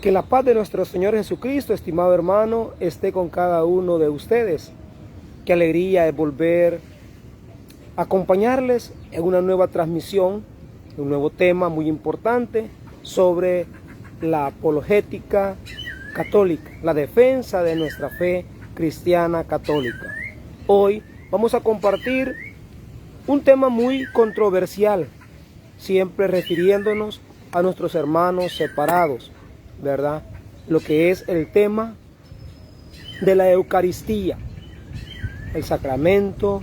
Que la paz de nuestro Señor Jesucristo, estimado hermano, esté con cada uno de ustedes. Qué alegría es volver a acompañarles en una nueva transmisión, un nuevo tema muy importante sobre la apologética católica, la defensa de nuestra fe cristiana católica. Hoy vamos a compartir un tema muy controversial, siempre refiriéndonos a nuestros hermanos separados, ¿verdad? Lo que es el tema de la Eucaristía, el sacramento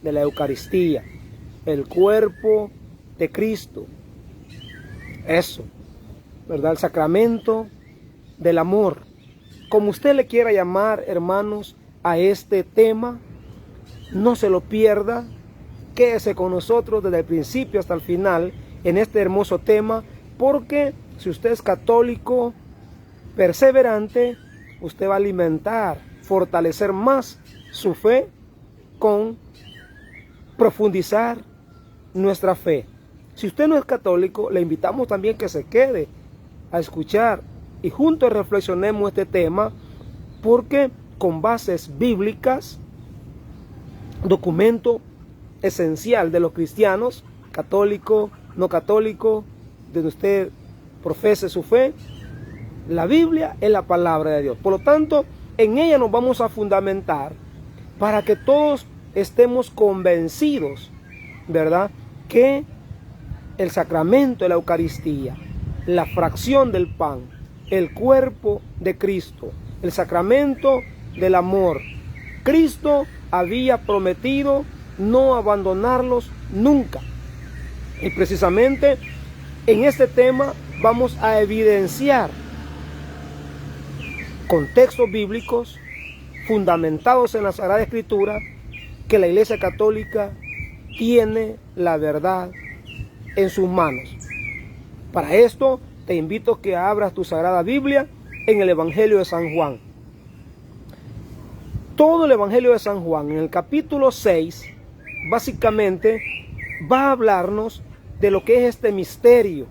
de la Eucaristía, el cuerpo de Cristo, eso, ¿verdad? El sacramento del amor, como usted le quiera llamar, hermanos, a este tema. No se lo pierda, quédese con nosotros desde el principio hasta el final en este hermoso tema, porque si usted es católico perseverante, usted va a alimentar, fortalecer más su fe con profundizar nuestra fe. Si usted no es católico, le invitamos también que se quede a escuchar y juntos reflexionemos este tema, porque con bases bíblicas, documento esencial de los cristianos, católico, no católico, donde usted profese su fe, la Biblia es la palabra de Dios. Por lo tanto, en ella nos vamos a fundamentar para que todos estemos convencidos, ¿verdad?, que el sacramento de la Eucaristía, la fracción del pan, el cuerpo de Cristo, el sacramento del amor, Cristo había prometido no abandonarlos nunca. Y precisamente en este tema vamos a evidenciar con textos bíblicos fundamentados en la Sagrada Escritura que la Iglesia Católica tiene la verdad en sus manos. Para esto te invito a que abras tu Sagrada Biblia en el Evangelio de San Juan. Todo el Evangelio de San Juan, en el capítulo 6, básicamente va a hablarnos de lo que es este misterio.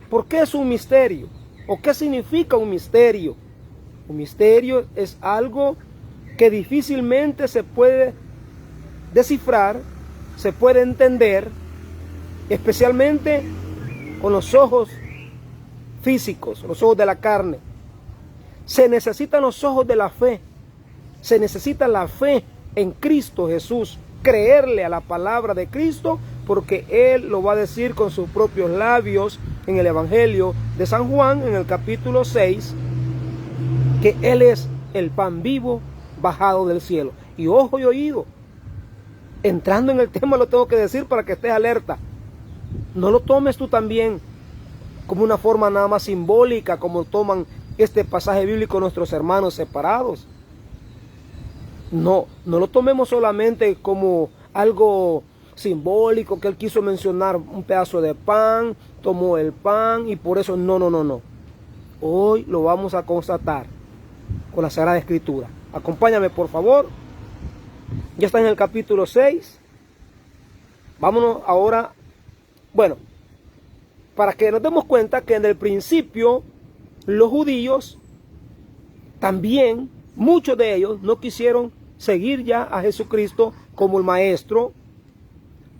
¿Por qué es un misterio? ¿O qué significa un misterio? Un misterio es algo que difícilmente se puede descifrar, se puede entender, especialmente con los ojos físicos, los ojos de la carne. Se necesitan los ojos de la fe. Se necesita la fe en Cristo Jesús, creerle a la palabra de Cristo, porque Él lo va a decir con sus propios labios en el Evangelio de San Juan, en el capítulo 6, que Él es el pan vivo bajado del cielo. Y ojo y oído, entrando en el tema lo tengo que decir para que estés alerta. No lo tomes tú también como una forma nada más simbólica, como toman este pasaje bíblico nuestros hermanos separados. No lo tomemos solamente como algo simbólico, que él quiso mencionar un pedazo de pan, tomó el pan y por eso no. Hoy lo vamos a constatar con la Sagrada Escritura. Acompáñame por favor. Ya está en el capítulo 6. Vámonos ahora, para que nos demos cuenta que en el principio los judíos también, muchos de ellos no quisieron seguir ya a Jesucristo como el Maestro,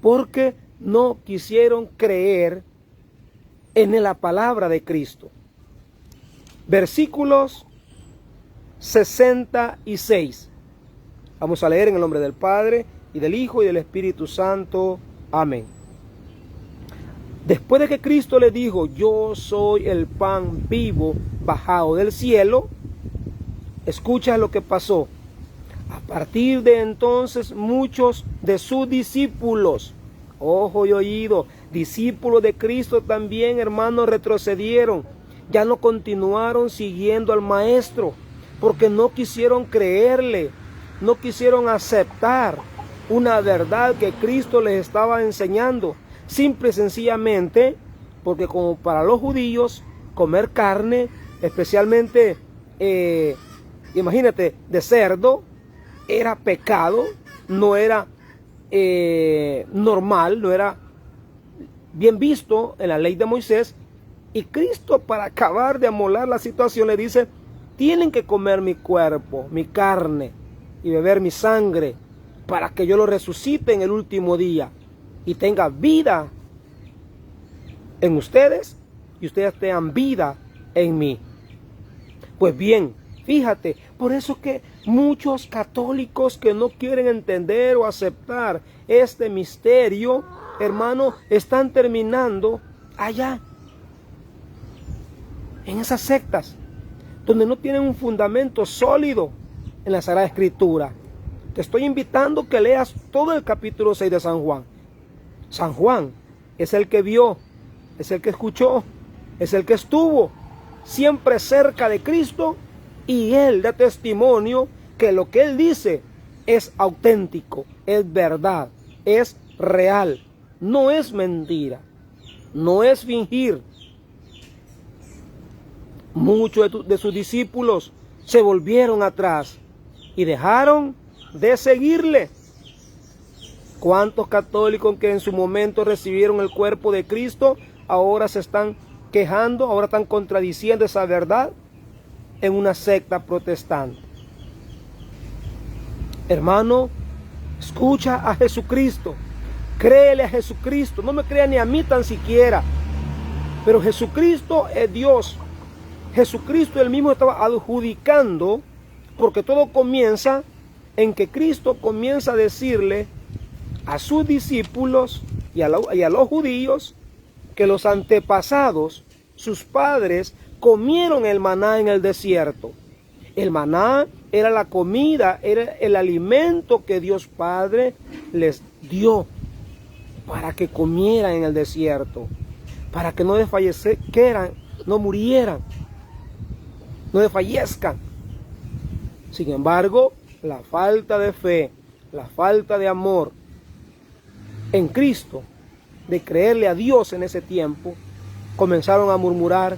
porque no quisieron creer en la palabra de Cristo. Versículos 66. Vamos a leer en el nombre del Padre, y del Hijo, y del Espíritu Santo. Amén. Después de que Cristo le dijo, yo soy el pan vivo bajado del cielo, escucha lo que pasó. A partir de entonces muchos de sus discípulos, ojo y oído, discípulos de Cristo también, hermanos, retrocedieron. Ya no continuaron siguiendo al Maestro, porque no quisieron creerle, no quisieron aceptar una verdad que Cristo les estaba enseñando. Simple y sencillamente, porque como para los judíos, comer carne, especialmente, imagínate, de cerdo, era pecado, no era normal, no era bien visto en la ley de Moisés Y Cristo, para acabar de amolar la situación, le dice, tienen que comer mi cuerpo, mi carne, y beber mi sangre, para que yo lo resucite en el último día y tenga vida en ustedes y ustedes tengan vida en mí. Pues bien, fíjate, por eso que muchos católicos que no quieren entender o aceptar este misterio, hermano, están terminando allá, en esas sectas, donde no tienen un fundamento sólido en la Sagrada Escritura. Te estoy invitando que leas todo el capítulo 6 de San Juan. San Juan es el que vio, es el que escuchó, es el que estuvo siempre cerca de Cristo, y él da testimonio que lo que él dice es auténtico, es verdad, es real, no es mentira, no es fingir. Muchos de sus discípulos se volvieron atrás y dejaron de seguirle. ¿Cuántos católicos que en su momento recibieron el cuerpo de Cristo ahora se están quejando, ahora están contradiciendo esa verdad en una secta protestante? Hermano, escucha a Jesucristo, créele a Jesucristo, no me crea ni a mí tan siquiera, pero Jesucristo es Dios. Jesucristo él mismo estaba adjudicando, porque todo comienza en que Cristo comienza a decirle a sus discípulos y a los judíos que los antepasados, sus padres, comieron el maná en el desierto. El maná era la comida, era el alimento que Dios Padre les dio para que comieran en el desierto, para que no desfallezcan, no murieran, no desfallezcan. Sin embargo, la falta de fe, la falta de amor en Cristo, de creerle a Dios en ese tiempo, comenzaron a murmurar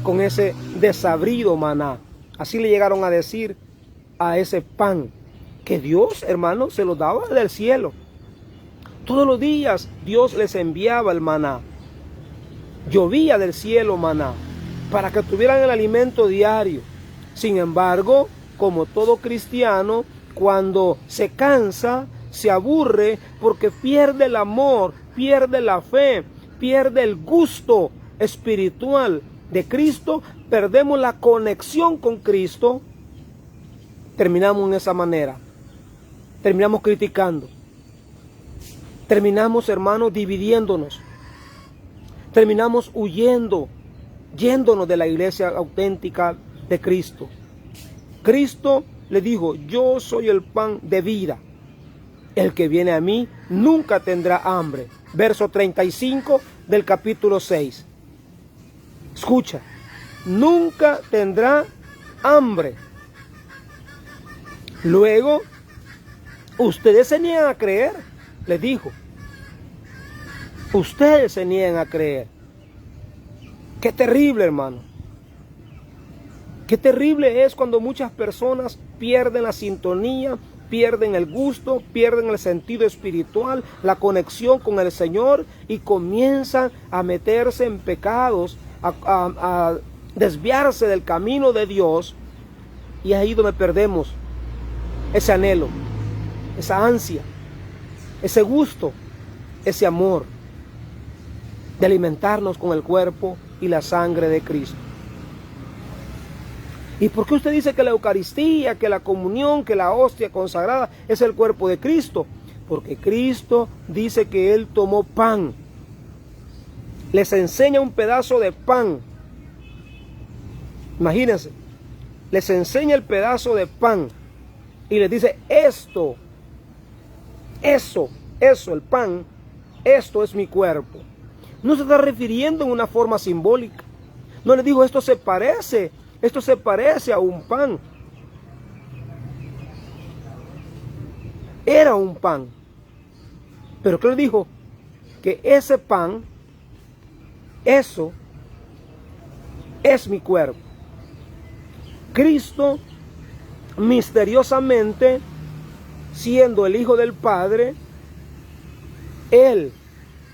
con ese desabrido maná. Así le llegaron a decir a ese pan que Dios, hermano, se lo daba del cielo. Todos los días Dios les enviaba el maná. Llovía del cielo maná para que tuvieran el alimento diario. Sin embargo, como todo cristiano, cuando se cansa, se aburre porque pierde el amor, pierde la fe, pierde el gusto espiritual de Cristo, perdemos la conexión con Cristo, terminamos en esa manera, terminamos criticando, terminamos, hermanos, dividiéndonos, terminamos huyendo, yéndonos de la iglesia auténtica de Cristo. Cristo le dijo, yo soy el pan de vida. El que viene a mí nunca tendrá hambre. Verso 35 del capítulo 6. Escucha, nunca tendrá hambre. Luego, ustedes se niegan a creer, les dijo. Ustedes se niegan a creer. Qué terrible, hermano. Qué terrible es cuando muchas personas pierden la sintonía, pierden el gusto, pierden el sentido espiritual, la conexión con el Señor y comienzan a meterse en pecados, a desviarse del camino de Dios, y ahí donde perdemos ese anhelo, esa ansia, ese gusto, ese amor de alimentarnos con el cuerpo y la sangre de Cristo. ¿Y por qué usted dice que la Eucaristía, que la comunión, que la hostia consagrada es el cuerpo de Cristo? Porque Cristo dice que Él tomó pan, les enseña un pedazo de pan. Imagínense, les enseña el pedazo de pan y les dice, eso, el pan, esto es mi cuerpo. No se está refiriendo en una forma simbólica. No le dijo, esto se parece a un pan. Era un pan. Pero ¿qué le dijo? Que ese pan, eso, es mi cuerpo. Cristo, misteriosamente, siendo el Hijo del Padre, Él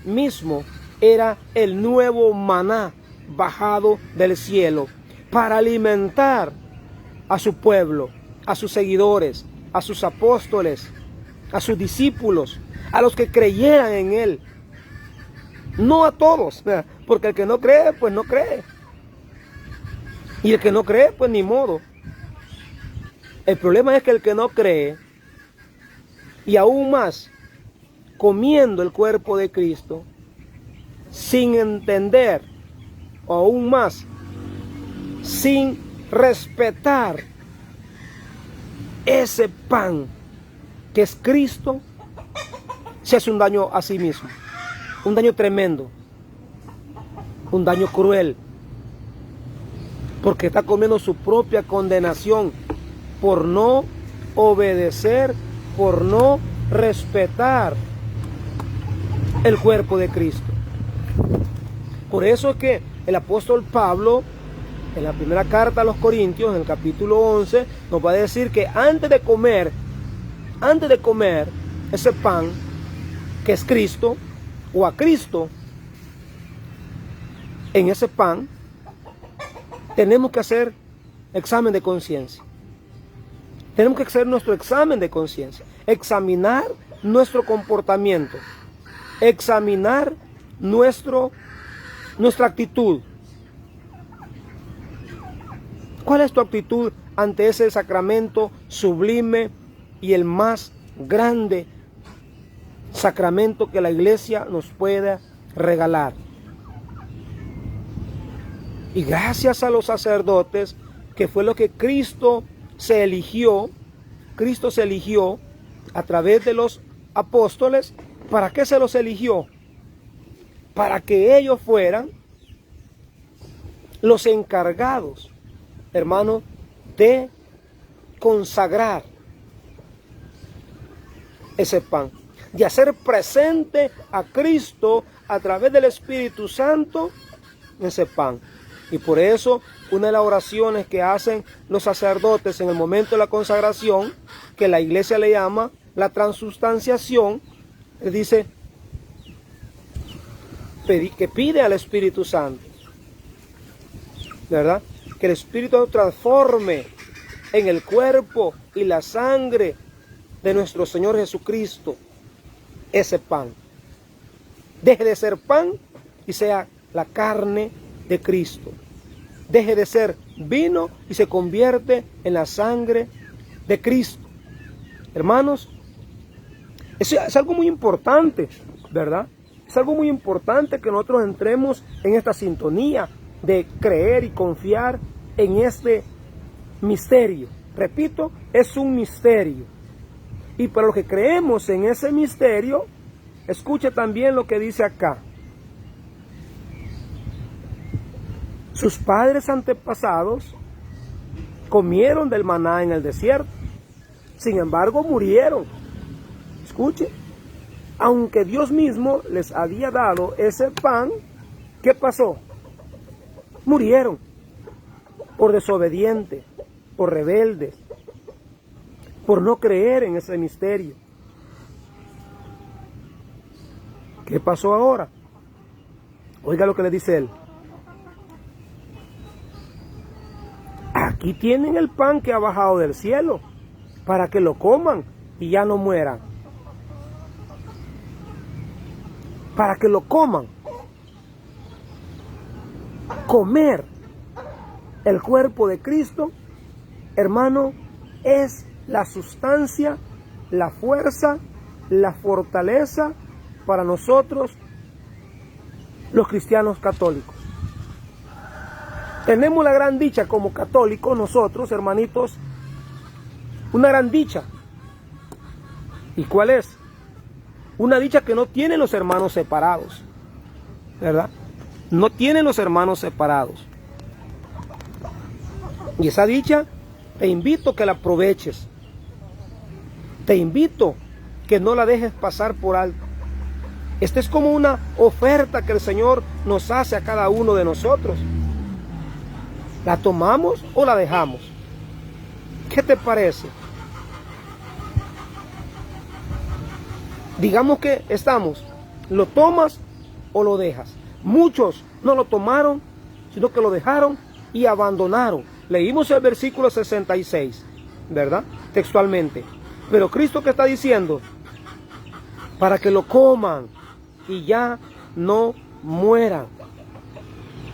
mismo era el nuevo maná bajado del cielo para alimentar a su pueblo, a sus seguidores, a sus apóstoles, a sus discípulos, a los que creyeran en Él. No a todos, porque el que no cree, pues no cree. Y el que no cree, pues ni modo. El problema es que el que no cree, y aún más, comiendo el cuerpo de Cristo, sin entender, o aún más, sin respetar ese pan que es Cristo, se hace un daño a sí mismo, un daño tremendo, un daño cruel, porque está comiendo su propia condenación por no obedecer, por no respetar el cuerpo de Cristo. Por eso es que el apóstol Pablo, en la primera carta a los Corintios, en el capítulo 11, nos va a decir que antes de comer ese pan que es Cristo, o a Cristo, en ese pan, tenemos que hacer examen de conciencia. Tenemos que hacer nuestro examen de conciencia, examinar nuestro comportamiento, examinar nuestra actitud. ¿Cuál es tu actitud ante ese sacramento sublime y el más grande sacramento que la iglesia nos pueda regalar? Y gracias a los sacerdotes, que fue lo que Cristo se eligió a través de los apóstoles. ¿Para qué se los eligió? Para que ellos fueran los encargados, hermanos, de consagrar ese pan, de hacer presente a Cristo a través del Espíritu Santo ese pan. Y por eso una de las oraciones que hacen los sacerdotes en el momento de la consagración, que la iglesia le llama la transustanciación, dice que pide al Espíritu Santo, ¿verdad? Que el Espíritu transforme en el cuerpo y la sangre de nuestro Señor Jesucristo ese pan. Deje de ser pan y sea la carne de Cristo. Deje de ser vino y se convierte en la sangre de Cristo. Hermanos, eso es algo muy importante, ¿verdad? Es algo muy importante que nosotros entremos en esta sintonía de creer y confiar en este misterio. Repito, es un misterio. Y para los que creemos en ese misterio, escuche también lo que dice acá. Sus padres antepasados comieron del maná en el desierto. Sin embargo, murieron. Escuche. Aunque Dios mismo les había dado ese pan, ¿qué pasó? Murieron por desobedientes, por rebeldes, por no creer en ese misterio. ¿Qué pasó ahora? Oiga lo que le dice él. Aquí tienen el pan que ha bajado del cielo, para que lo coman y ya no mueran. Para que lo coman. Comer el cuerpo de Cristo, hermano, es la sustancia, la fuerza, la fortaleza para nosotros, los cristianos católicos. Tenemos la gran dicha como católicos nosotros, hermanitos, una gran dicha. ¿Y cuál es? Una dicha que no tienen los hermanos separados, ¿verdad? No tienen los hermanos separados. Y esa dicha, te invito a que la aproveches. Te invito que no la dejes pasar por alto. Esta es como una oferta que el Señor nos hace a cada uno de nosotros. ¿La tomamos o la dejamos? ¿Qué te parece? Digamos que estamos, ¿lo tomas o lo dejas? Muchos no lo tomaron sino que lo dejaron y abandonaron. Leímos el versículo 66, ¿verdad? Textualmente. Pero Cristo, ¿qué está diciendo? Para que lo coman y ya no mueran.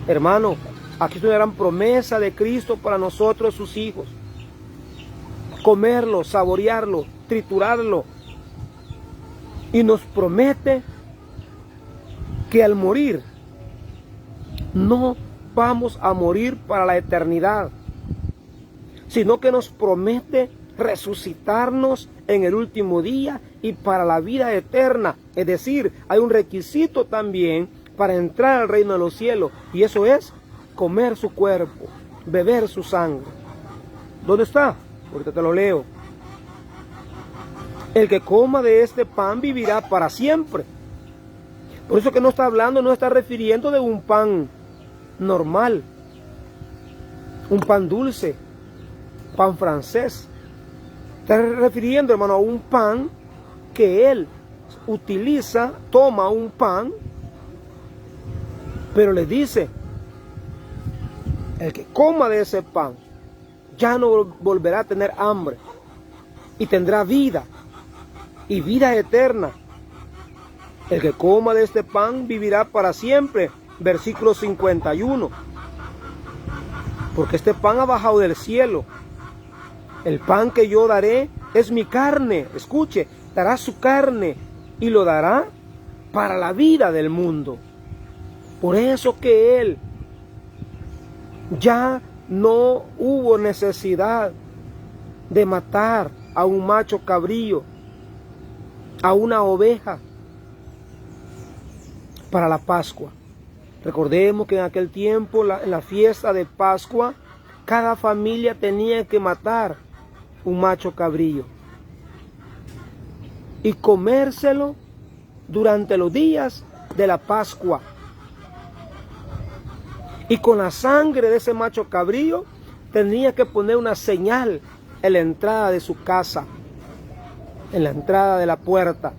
Hermano, aquí es una gran promesa de Cristo para nosotros, sus hijos. Comerlo, saborearlo, triturarlo. Y nos promete que al morir, no vamos a morir para la eternidad, sino que nos promete resucitarnos en el último día y para la vida eterna. Es decir, hay un requisito también para entrar al reino de los cielos, y eso es comer su cuerpo, beber su sangre. ¿Dónde está? Ahorita te lo leo. El que coma de este pan vivirá para siempre. Por eso que no está hablando, no está refiriendo de un pan normal, un pan dulce, pan francés. Está refiriendo, hermano, a un pan que él utiliza, toma un pan, pero le dice, el que coma de ese pan ya no volverá a tener hambre y tendrá vida y vida eterna. El que coma de este pan vivirá para siempre. Versículo 51. Porque este pan ha bajado del cielo. El pan que yo daré es mi carne. Escuche, dará su carne y lo dará para la vida del mundo. Por eso que él ya no hubo necesidad de matar a un macho cabrío, a una oveja, para la Pascua. Recordemos que en aquel tiempo, en la fiesta de Pascua, cada familia tenía que matar un macho cabrío y comérselo durante los días de la Pascua. Y con la sangre de ese macho cabrío tenía que poner una señal en la entrada de su casa, en la entrada de la puerta,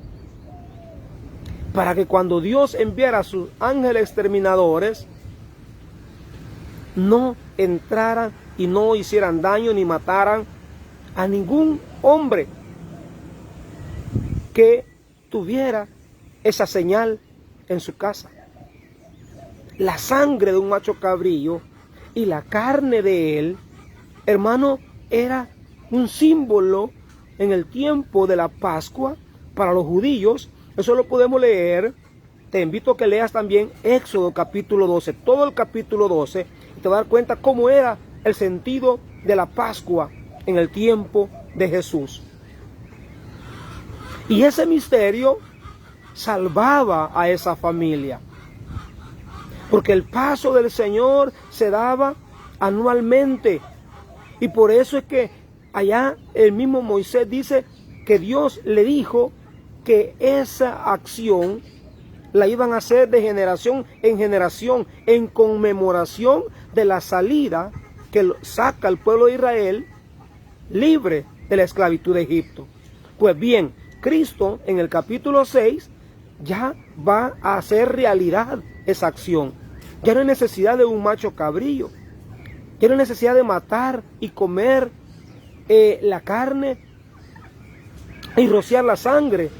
para que cuando Dios enviara a sus ángeles exterminadores, no entraran y no hicieran daño ni mataran a ningún hombre que tuviera esa señal en su casa. La sangre de un macho cabrío y la carne de él, hermano, era un símbolo en el tiempo de la Pascua para los judíos. Eso lo podemos leer. Te invito a que leas también Éxodo capítulo 12, todo el capítulo 12, y te vas a dar cuenta cómo era el sentido de la Pascua en el tiempo de Jesús. Y ese misterio salvaba a esa familia, porque el paso del Señor se daba anualmente, y por eso es que allá el mismo Moisés dice que Dios le dijo que esa acción la iban a hacer de generación en conmemoración de la salida que saca al pueblo de Israel libre de la esclavitud de Egipto. Pues bien, Cristo en el capítulo 6 ya va a hacer realidad esa acción. Ya no hay necesidad de un macho cabrío, ya no hay necesidad de matar y comer la carne y rociar la sangre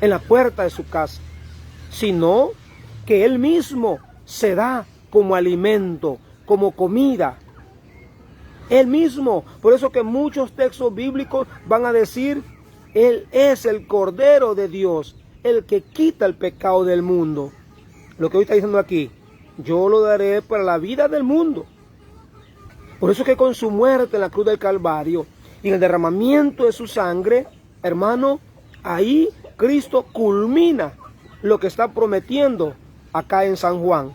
en la puerta de su casa, sino que Él mismo se da como alimento, como comida. Él mismo. Por eso que muchos textos bíblicos van a decir, Él es el Cordero de Dios, el que quita el pecado del mundo. Lo que hoy está diciendo aquí, yo lo daré para la vida del mundo. Por eso que con su muerte en la cruz del Calvario y en el derramamiento de su sangre, hermano, ahí Cristo culmina lo que está prometiendo acá en San Juan.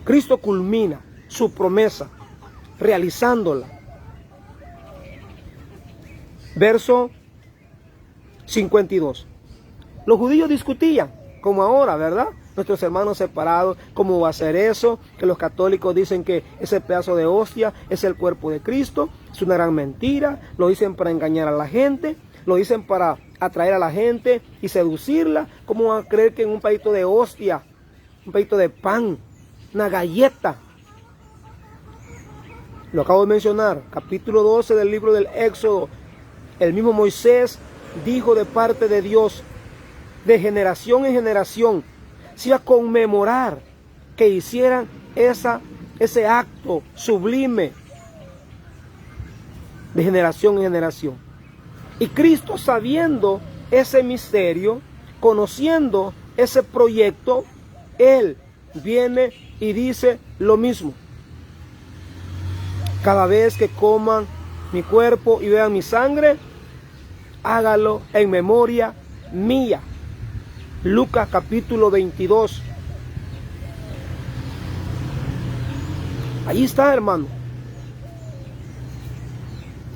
Cristo culmina su promesa, realizándola. Verso 52. Los judíos discutían, como ahora, ¿verdad? Nuestros hermanos separados, ¿cómo va a ser eso? Que los católicos dicen que ese pedazo de hostia es el cuerpo de Cristo. Es una gran mentira. Lo dicen para engañar a la gente. Lo dicen para atraer a la gente y seducirla. ¿Cómo van a creer que en un pedito de hostia, un pedito de pan, una galleta. Lo acabo de mencionar, capítulo 12 del libro del Éxodo. El mismo Moisés dijo de parte de Dios, de generación en generación, se iba a conmemorar que hicieran ese acto sublime de generación en generación. Y Cristo, sabiendo ese misterio, conociendo ese proyecto, Él viene y dice lo mismo. Cada vez que coman mi cuerpo y vean mi sangre, hágalo en memoria mía. Lucas capítulo 22. Ahí está, hermano.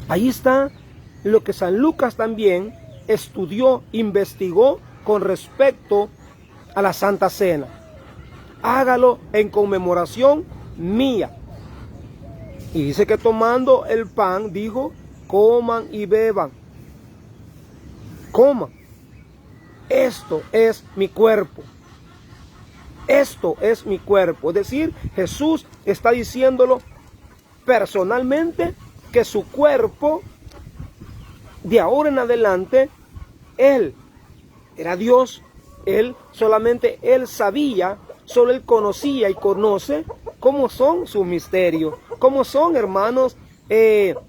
Ahí está lo que San Lucas también estudió, investigó con respecto a la Santa Cena. Hágalo en conmemoración mía. Y dice que tomando el pan, dijo, coman y beban. Coman. Esto es mi cuerpo. Esto es mi cuerpo. Es decir, Jesús está diciéndolo personalmente, que su cuerpo, de ahora en adelante, Él era Dios. Él sabía, solo Él conocía y conoce cómo son sus misterios, cómo son, hermanos. Eso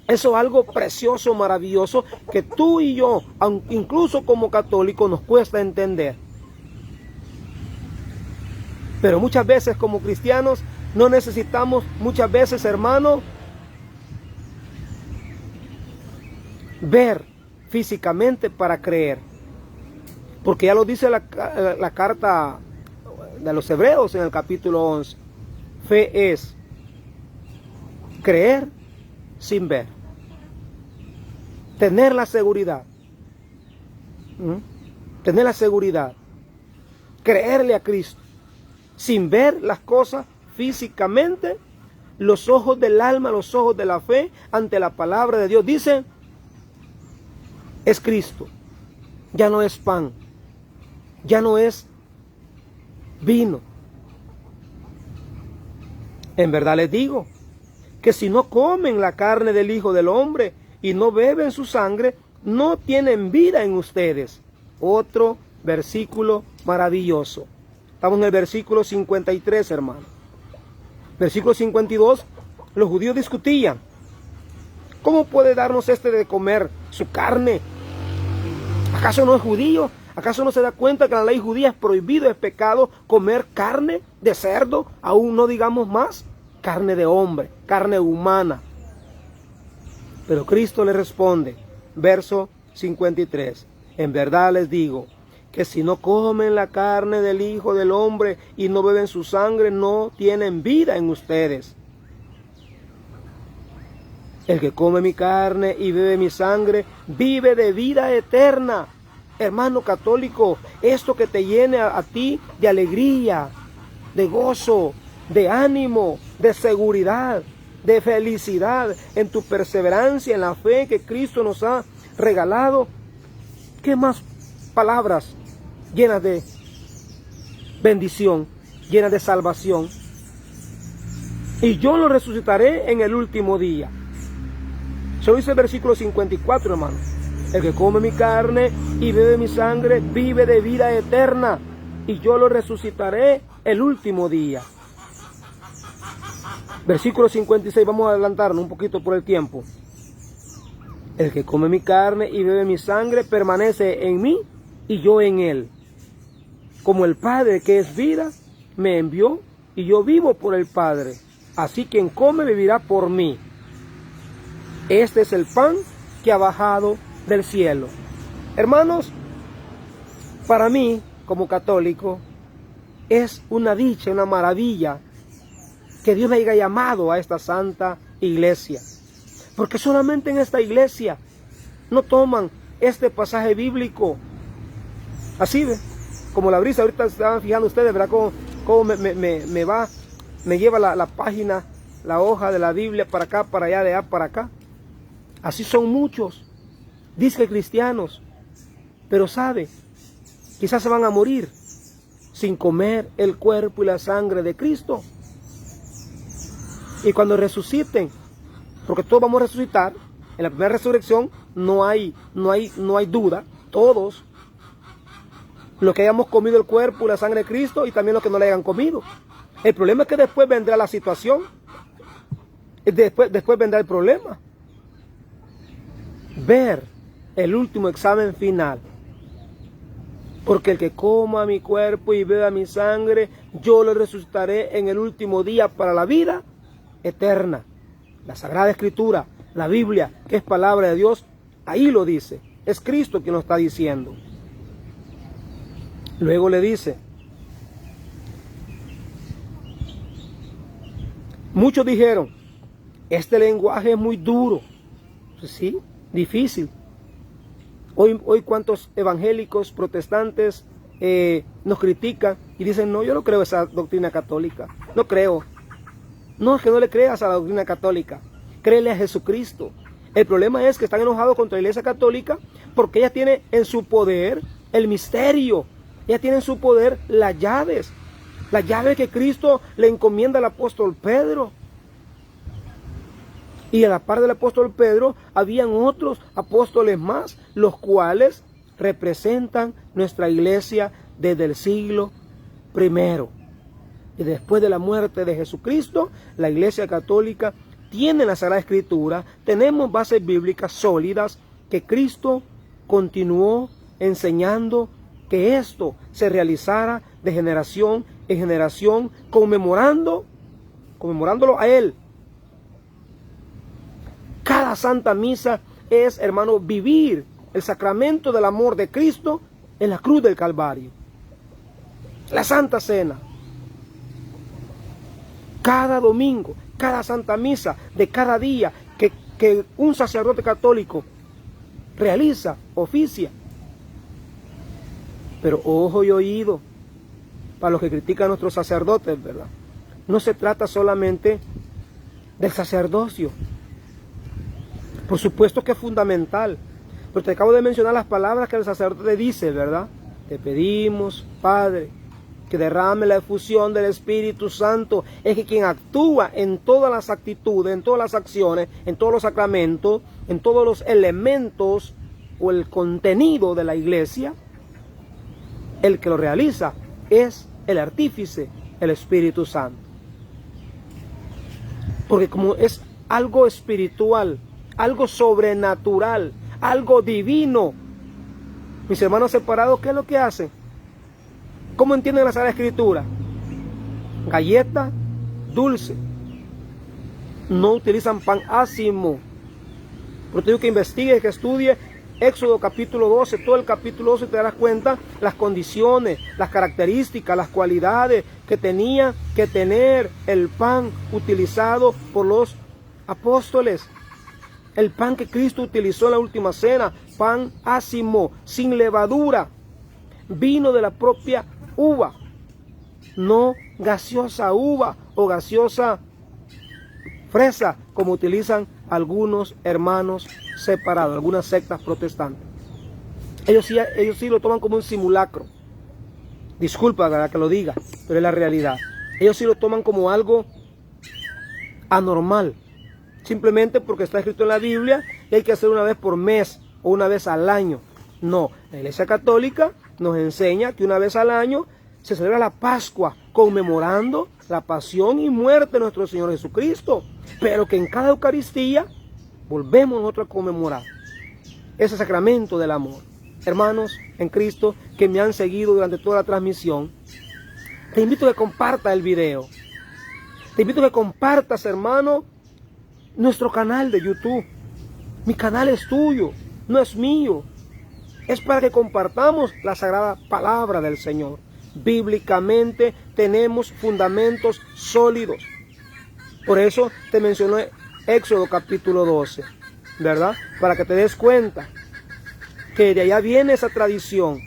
es algo precioso, maravilloso, que tú y yo, incluso como católicos, nos cuesta entender. Pero muchas veces como cristianos no necesitamos, muchas veces, hermano, ver físicamente para creer. Porque ya lo dice la carta de los Hebreos en el capítulo 11. Fe es creer sin ver. Tener la seguridad. Tener la seguridad. Creerle a Cristo. Sin ver las cosas físicamente, los ojos del alma, los ojos de la fe, ante la palabra de Dios. Dice, es Cristo. Ya no es pan. Ya no es vino. En verdad les digo, que si no comen la carne del Hijo del Hombre y no beben su sangre, no tienen vida en ustedes. Otro versículo maravilloso. Estamos en el versículo 53, hermano. Versículo 52, los judíos discutían. ¿Cómo puede darnos de comer su carne? ¿Acaso no es judío? ¿Acaso no se da cuenta que en la ley judía es prohibido, es pecado comer carne de cerdo? Aún no digamos más, carne de hombre, carne humana. Pero Cristo le responde, verso 53, en verdad les digo, que si no comen la carne del Hijo del Hombre y no beben su sangre, no tienen vida en ustedes. El que come mi carne y bebe mi sangre, vive de vida eterna. Hermano católico, esto que te llene a ti de alegría, de gozo, de ánimo, de seguridad, de felicidad en tu perseverancia, en la fe que Cristo nos ha regalado. ¿Qué más palabras llenas de bendición, llenas de salvación? Y yo lo resucitaré en el último día. Eso dice el versículo 54, hermano. El que come mi carne y bebe mi sangre, vive de vida eterna, y yo lo resucitaré el último día. Versículo 56, vamos a adelantarnos un poquito por el tiempo. El que come mi carne y bebe mi sangre, permanece en mí y yo en él. Como el Padre que es vida, me envió, y yo vivo por el Padre. Así quien come vivirá por mí. Este es el pan que ha bajado del cielo. Hermanos, para mí, como católico, es una dicha, una maravilla que Dios me haya llamado a esta santa iglesia. Porque solamente en esta iglesia no toman este pasaje bíblico así, ¿ve? Como la brisa. Ahorita se estaban fijando ustedes, ¿verdad? Cómo me lleva la página, la hoja de la Biblia para acá, para allá, de allá para acá. Así son muchos, dice cristianos, pero sabe, quizás se van a morir sin comer el cuerpo y la sangre de Cristo. Y cuando resuciten, porque todos vamos a resucitar, en la primera resurrección no hay duda, todos los que hayamos comido el cuerpo y la sangre de Cristo y también los que no le hayan comido. El problema es que después vendrá la situación, después vendrá el problema. Ver el último examen final. Porque el que coma mi cuerpo y beba mi sangre, yo lo resucitaré en el último día para la vida eterna. La Sagrada Escritura, la Biblia, que es palabra de Dios, ahí lo dice. Es Cristo quien lo está diciendo. Luego le dice, muchos dijeron, este lenguaje es muy duro. Sí, difícil. Hoy cuántos evangélicos, protestantes nos critican y dicen, no, yo no creo esa doctrina católica. No creo. No, es que no le creas a la doctrina católica. Créele a Jesucristo. El problema es que están enojados contra la Iglesia Católica porque ella tiene en su poder el misterio. Ella tiene en su poder las llaves. Las llaves que Cristo le encomienda al apóstol Pedro. Y a la par del apóstol Pedro, habían otros apóstoles más, los cuales representan nuestra iglesia desde el siglo I. Y después de la muerte de Jesucristo, la Iglesia Católica tiene la Sagrada Escritura, tenemos bases bíblicas sólidas que Cristo continuó enseñando que esto se realizara de generación en generación, conmemorándolo a Él. Cada Santa Misa es, hermano, vivir el sacramento del amor de Cristo en la cruz del Calvario. La Santa Cena. Cada domingo, cada Santa Misa de cada día que un sacerdote católico realiza, oficia. Pero ojo y oído, para los que critican a nuestros sacerdotes, ¿verdad? No se trata solamente del sacerdocio. Por supuesto que es fundamental, pero te acabo de mencionar las palabras que el sacerdote dice, ¿verdad? Te pedimos, Padre, que derrame la efusión del Espíritu Santo. Es que quien actúa en todas las actitudes, en todas las acciones, en todos los sacramentos, en todos los elementos o el contenido de la iglesia, el que lo realiza es el artífice, el Espíritu Santo. Porque como es algo espiritual, algo sobrenatural, algo divino, mis hermanos separados, ¿qué es lo que hacen? ¿Cómo entienden la Sagrada Escritura? Galleta dulce. No utilizan pan ácimo. Pero te digo que investigue, que estudie Éxodo capítulo 12, todo el capítulo 12, te darás cuenta las condiciones, las características, las cualidades que tenía que tener el pan utilizado por los apóstoles. El pan que Cristo utilizó en la última cena, pan ácimo, sin levadura, vino de la propia uva, no gaseosa uva o gaseosa fresa, como utilizan algunos hermanos separados, algunas sectas protestantes. Ellos sí lo toman como un simulacro. Disculpa ¿verdad? Que lo diga, pero es la realidad. Ellos sí lo toman como algo anormal, simplemente porque está escrito en la Biblia y hay que hacer una vez por mes o una vez al año. No, la Iglesia Católica nos enseña que una vez al año se celebra la Pascua, conmemorando la pasión y muerte de nuestro Señor Jesucristo, pero que en cada Eucaristía volvemos nosotros a conmemorar ese sacramento del amor. Hermanos en Cristo que me han seguido durante toda la transmisión, te invito a que compartas el video. Te invito a que compartas, hermano, nuestro canal de YouTube. Mi canal es tuyo, no es mío. Es para que compartamos la sagrada palabra del Señor. Bíblicamente tenemos fundamentos sólidos. Por eso te mencioné Éxodo capítulo 12, ¿verdad? Para que te des cuenta que de allá viene esa tradición.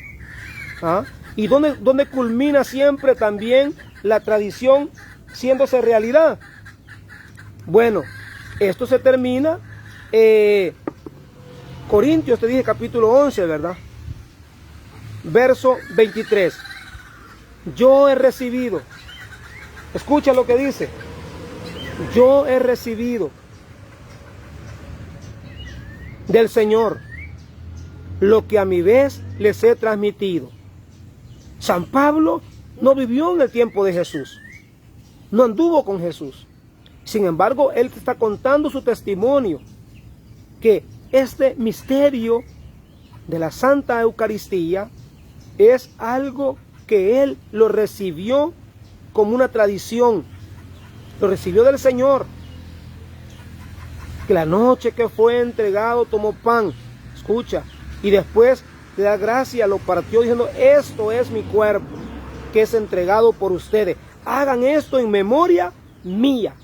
¿Ah? ¿Y dónde culmina siempre también la tradición siéndose realidad? Bueno, esto se termina Corintios, te dije capítulo 11, ¿verdad? Verso 23. yo he recibido, escucha lo que dice, yo he recibido del Señor lo que a mi vez les he transmitido. San Pablo no vivió en el tiempo de Jesús, no anduvo con Jesús. Sin embargo, él está contando su testimonio, que este misterio de la Santa Eucaristía es algo que él lo recibió como una tradición, lo recibió del Señor. Que la noche que fue entregado tomó pan, escucha, y después de dar gracia lo partió diciendo, esto es mi cuerpo, que es entregado por ustedes. Hagan esto en memoria mía.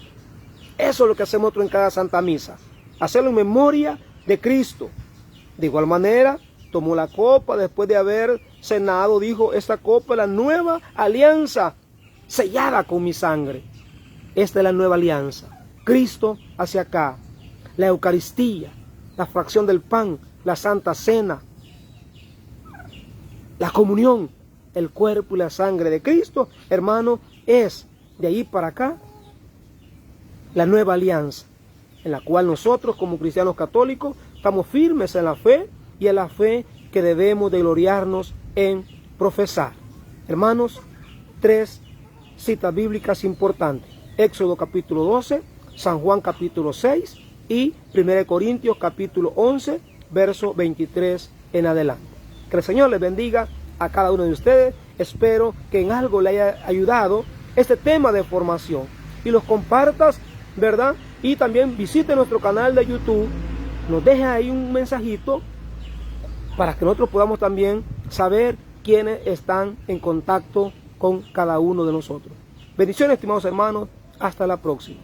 Eso es lo que hacemos nosotros en cada Santa Misa, hacerlo en memoria de Cristo. De igual manera, tomó la copa después de haber cenado, dijo, esta copa es la nueva alianza, sellada con mi sangre. Esta es la nueva alianza. Cristo hacia acá, la Eucaristía, la fracción del pan, la Santa Cena, la comunión, el cuerpo y la sangre de Cristo, hermano, es de ahí para acá la nueva alianza, en la cual nosotros como cristianos católicos estamos firmes en la fe, y en la fe que debemos de gloriarnos en profesar. Hermanos, 3 citas bíblicas importantes: Éxodo capítulo 12, San Juan capítulo 6 y 1 Corintios capítulo 11, verso 23 en adelante. Que el Señor les bendiga a cada uno de ustedes. Espero que en algo le haya ayudado este tema de formación y los compartas, ¿verdad? Y también visite nuestro canal de YouTube, nos deje ahí un mensajito para que nosotros podamos también saber quiénes están en contacto con cada uno de nosotros. Bendiciones, estimados hermanos, hasta la próxima.